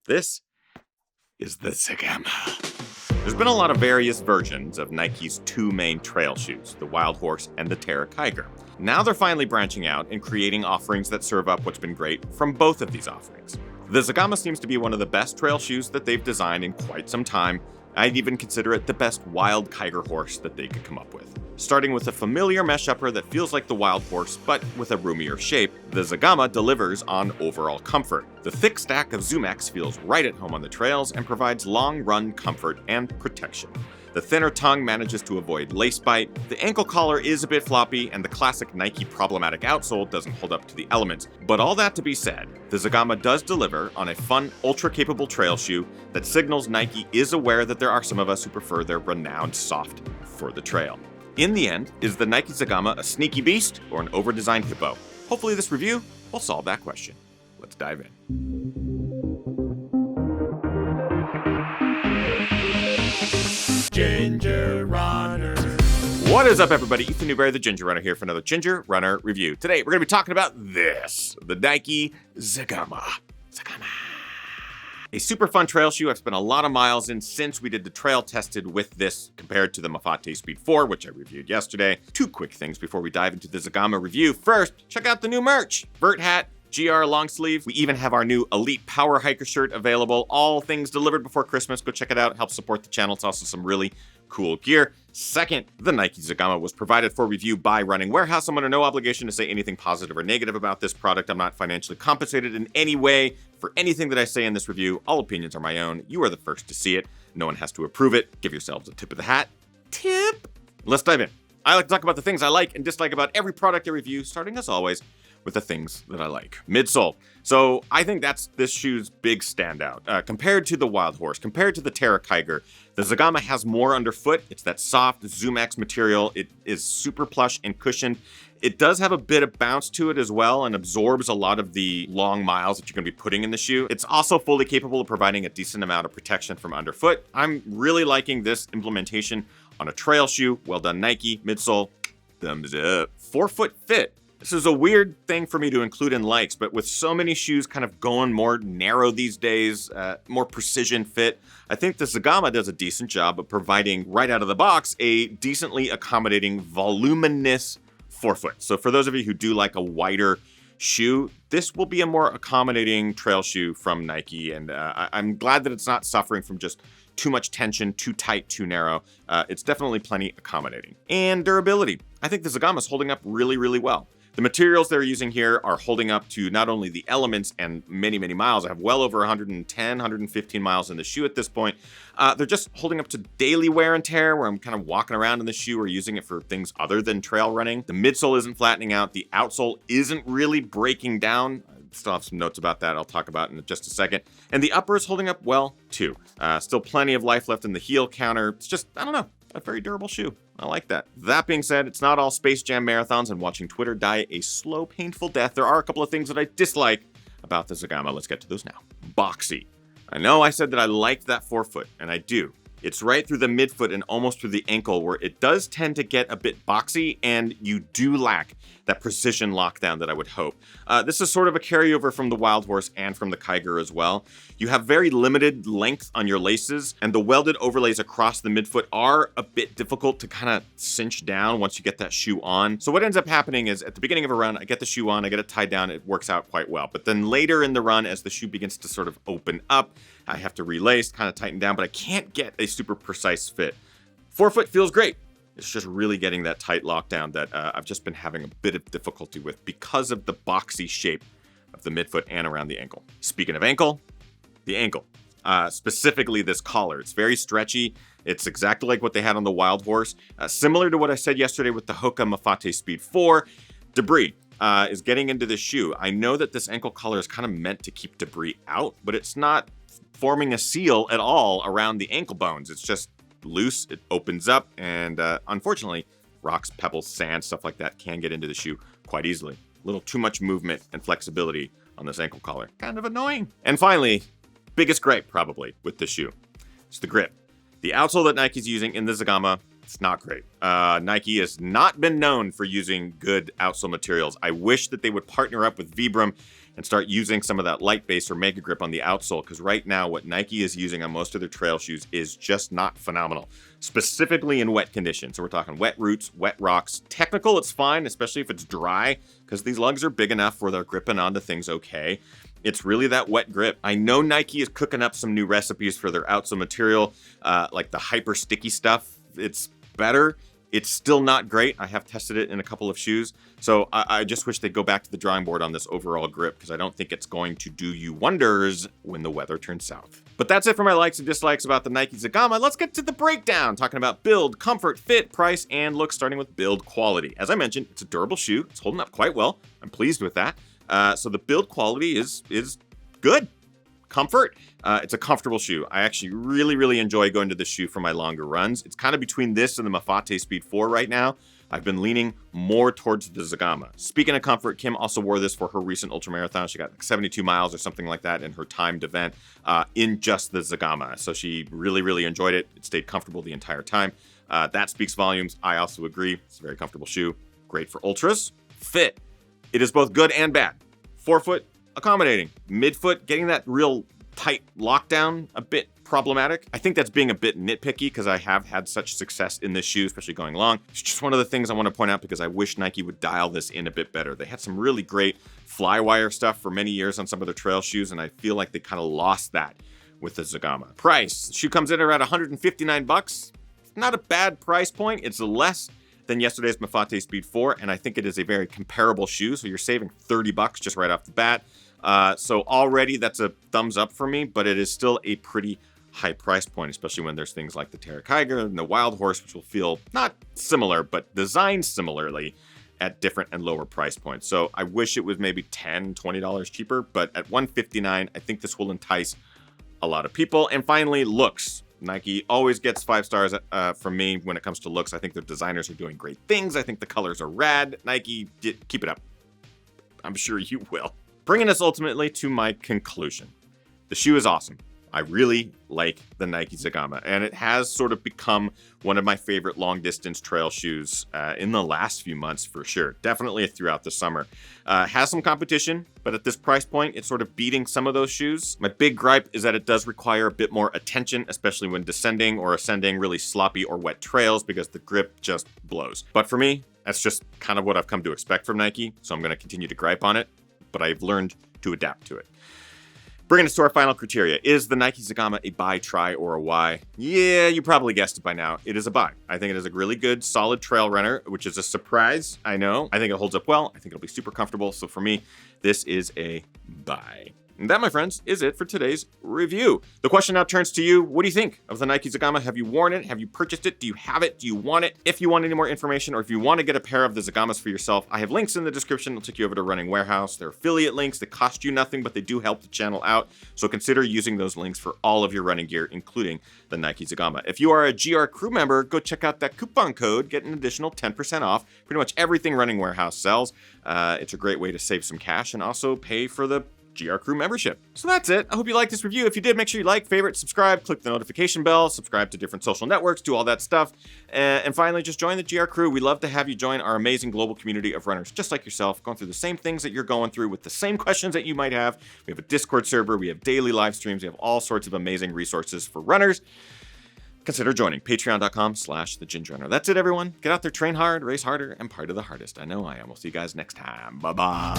This is the Zegama. There's been a lot of various versions of Nike's two main trail shoes, the Wildhorse and the Terra Kiger. Now they're finally branching out and creating offerings that serve up what's been great from both of these offerings. The Zegama seems to be one of the best trail shoes that they've designed in quite some time. I'd even consider it the best wild Kiger horse that they could come up with. Starting with a familiar mesh upper that feels like the Wildhorse, but with a roomier shape, the Zegama delivers on overall comfort. The thick stack of ZoomX feels right at home on the trails and provides long-run comfort and protection. The thinner tongue manages to avoid lace bite, the ankle collar is a bit floppy, and the classic Nike problematic outsole doesn't hold up to the elements. But all that to be said, the Zegama does deliver on a fun, ultra-capable trail shoe that signals Nike is aware that there are some of us who prefer their renowned soft for the trail. In the end, is the Nike Zegama a sneaky beast or an over-designed hippo? Hopefully this review will solve that question. Let's dive in. Ginger Runner. What is up, everybody? Ethan Newberry, the Ginger Runner, here for another Ginger Runner review. Today, we're going to be talking about this, the Nike Zegama. A super fun trail shoe I've spent a lot of miles in since we did the trail tested with this compared to the Mafate Speed 4, which I reviewed yesterday. Two quick things before we dive into the Zegama review. First, check out the new merch. Vert hat, GR long sleeve. We even have our new Elite Power Hiker shirt available. All things delivered before Christmas. Go check it out. It helps support the channel. It's also some really cool gear. Second, the Nike Zegama was provided for review by Running Warehouse. I'm under no obligation to say anything positive or negative about this product. I'm not financially compensated in any way for anything that I say in this review. All opinions are my own. You are the first to see it. No one has to approve it. Give yourselves a tip of the hat. Tip. Let's dive in. I like to talk about the things I like and dislike about every product I review, starting as always with the things that I like. Midsole. So I think that's this shoe's big standout. Compared to the Wildhorse, compared to the Terra Kiger, the Zegama has more underfoot. It's that soft ZoomX material. It is super plush and cushioned. It does have a bit of bounce to it as well and absorbs a lot of the long miles that you're going to be putting in the shoe. It's also fully capable of providing a decent amount of protection from underfoot. I'm really liking this implementation on a trail shoe. Well done, Nike. Midsole, thumbs up. 4-foot fit. This is a weird thing for me to include in likes, but with so many shoes kind of going more narrow these days, more precision fit, I think the Zegama does a decent job of providing, right out of the box, a decently accommodating, voluminous forefoot. So for those of you who do like a wider shoe, this will be a more accommodating trail shoe from Nike, and I'm glad that it's not suffering from just too much tension, too tight, too narrow. It's definitely plenty accommodating. And durability. I think the Zegama is holding up really, really well. The materials they're using here are holding up to not only the elements and many, many miles. I have well over 110, 115 miles in the shoe at this point. They're just holding up to daily wear and tear where I'm kind of walking around in the shoe or using it for things other than trail running. The midsole isn't flattening out. The outsole isn't really breaking down. I still have some notes about that I'll talk about in just a second. And the upper is holding up well too. Still plenty of life left in the heel counter. It's just, I don't know, a very durable shoe. I like that. That being said, it's not all Space Jam marathons and watching Twitter die a slow, painful death. There are a couple of things that I dislike about the Zegama. Let's get to those now. Boxy. I know I said that I liked that forefoot, and I do. It's right through the midfoot and almost through the ankle where it does tend to get a bit boxy, and you do lack that precision lockdown that I would hope. This is sort of a carryover from the Wildhorse and from the Kiger as well. You have very limited length on your laces, and the welded overlays across the midfoot are a bit difficult to kind of cinch down once you get that shoe on. So what ends up happening is at the beginning of a run, I get the shoe on, I get it tied down, it works out quite well. But then later in the run, as the shoe begins to sort of open up, I have to relace, kind of tighten down, but I can't get a super precise fit. Forefoot feels great. It's just really getting that tight lockdown that I've just been having a bit of difficulty with because of the boxy shape of the midfoot and around the ankle. Speaking of ankle, the ankle. Specifically this collar. It's very stretchy. It's exactly like what they had on the Wildhorse. Similar to what I said yesterday with the Hoka Mafate Speed 4. Debris is getting into the shoe. I know that this ankle collar is kind of meant to keep debris out, but it's not forming a seal at all around the ankle bones. It's just loose, it opens up, and unfortunately, rocks, pebbles, sand, stuff like that can get into the shoe quite easily. A little too much movement and flexibility on this ankle collar. Kind of annoying. And finally, biggest gripe probably with the shoe. It's the grip. The outsole that Nike's using in the Zegama, it's not great. Nike has not been known for using good outsole materials. I wish that they would partner up with Vibram and start using some of that light base or mega grip on the outsole, because right now what Nike is using on most of their trail shoes is just not phenomenal, specifically in wet conditions. So we're talking wet roots, wet rocks. Technical, it's fine, especially if it's dry, because these lugs are big enough where they're gripping onto things okay. It's really that wet grip. I know Nike is cooking up some new recipes for their outsole material, like the hyper sticky stuff. It's better. It's still not great. I have tested it in a couple of shoes. So I just wish they'd go back to the drawing board on this overall grip, because I don't think it's going to do you wonders when the weather turns south. But that's it for my likes and dislikes about the Nike Zegama. Let's get to the breakdown, talking about build, comfort, fit, price, and look, starting with build quality. As I mentioned, it's a durable shoe. It's holding up quite well. I'm pleased with that. So the build quality is good. Comfort, it's a comfortable shoe. I actually really enjoy going to this shoe for my longer runs. It's kind of between this and the Mafate Speed 4 right now. I've been leaning more towards the Zegama. Speaking of comfort, Kim also wore this for her recent ultramarathon. She got like 72 miles or something like that in her timed event in just the Zegama. So she really enjoyed it. It stayed comfortable the entire time. That speaks volumes. I also agree. It's a very comfortable shoe. Great for ultras. Fit. It is both good and bad. Forefoot, accommodating. Midfoot, getting that real tight lockdown, a bit problematic. I think that's being a bit nitpicky, because I have had such success in this shoe, especially going long. It's just one of the things I want to point out, because I wish Nike would dial this in a bit better. They had some really great flywire stuff for many years on some of their trail shoes, and I feel like they kind of lost that with the Zegama. Price. The shoe comes in around $159. Not a bad price point. It's less than yesterday's Mafate Speed 4, and I think it is a very comparable shoe, so you're saving $30 just right off the bat. So already that's a thumbs up for me, but it is still a pretty high price point, especially when there's things like the Terra Kiger and the Wildhorse, which will feel not similar, but designed similarly at different and lower price points. So I wish it was maybe $10, $20 cheaper, but at $159, I think this will entice a lot of people. And finally, looks. Nike always gets 5 stars from me when it comes to looks. I think their designers are doing great things. I think the colors are rad. Nike, keep it up. I'm sure you will. Bringing us ultimately to my conclusion. The shoe is awesome. I really like the Nike Zegama, and it has sort of become one of my favorite long distance trail shoes in the last few months for sure. Definitely throughout the summer. Has some competition, but at this price point, it's sort of beating some of those shoes. My big gripe is that it does require a bit more attention, especially when descending or ascending really sloppy or wet trails, because the grip just blows. But for me, that's just kind of what I've come to expect from Nike, so I'm going to continue to gripe on it, but I've learned to adapt to it. Bringing us to our final criteria. Is the Nike Zegama a buy, try, or a why? Yeah, you probably guessed it by now. It is a buy. I think it is a really good, solid trail runner, which is a surprise, I know. I think it holds up well. I think it'll be super comfortable. So for me, this is a buy. And that, my friends, is it for today's review. The question now turns to you. What do you think of the Nike Zegama? Have you worn it? Have you purchased it? Do you have it? Do you want it? If you want any more information, or if you want to get a pair of the Zegamas for yourself, I have links in the description. They'll take you over to Running Warehouse. They're affiliate links that cost you nothing, but they do help the channel out. So consider using those links for all of your running gear, including the Nike Zegama. If you are a GR Crew member, go check out that coupon code. Get an additional 10% off pretty much everything Running Warehouse sells. It's a great way to save some cash and also pay for the GR Crew membership. So that's it. I hope you liked this review. If you did, make sure you like, favorite, subscribe, click the notification bell, subscribe to different social networks, do all that stuff. And finally, just join the GR Crew. We love to have you join our amazing global community of runners just like yourself, going through the same things that you're going through with the same questions that you might have. We have a Discord server. We have daily live streams. We have all sorts of amazing resources for runners. Consider joining patreon.com/thegingerrunner. That's it, everyone. Get out there, train hard, race harder, and party the hardest. I know I am. We'll see you guys next time. Bye-bye.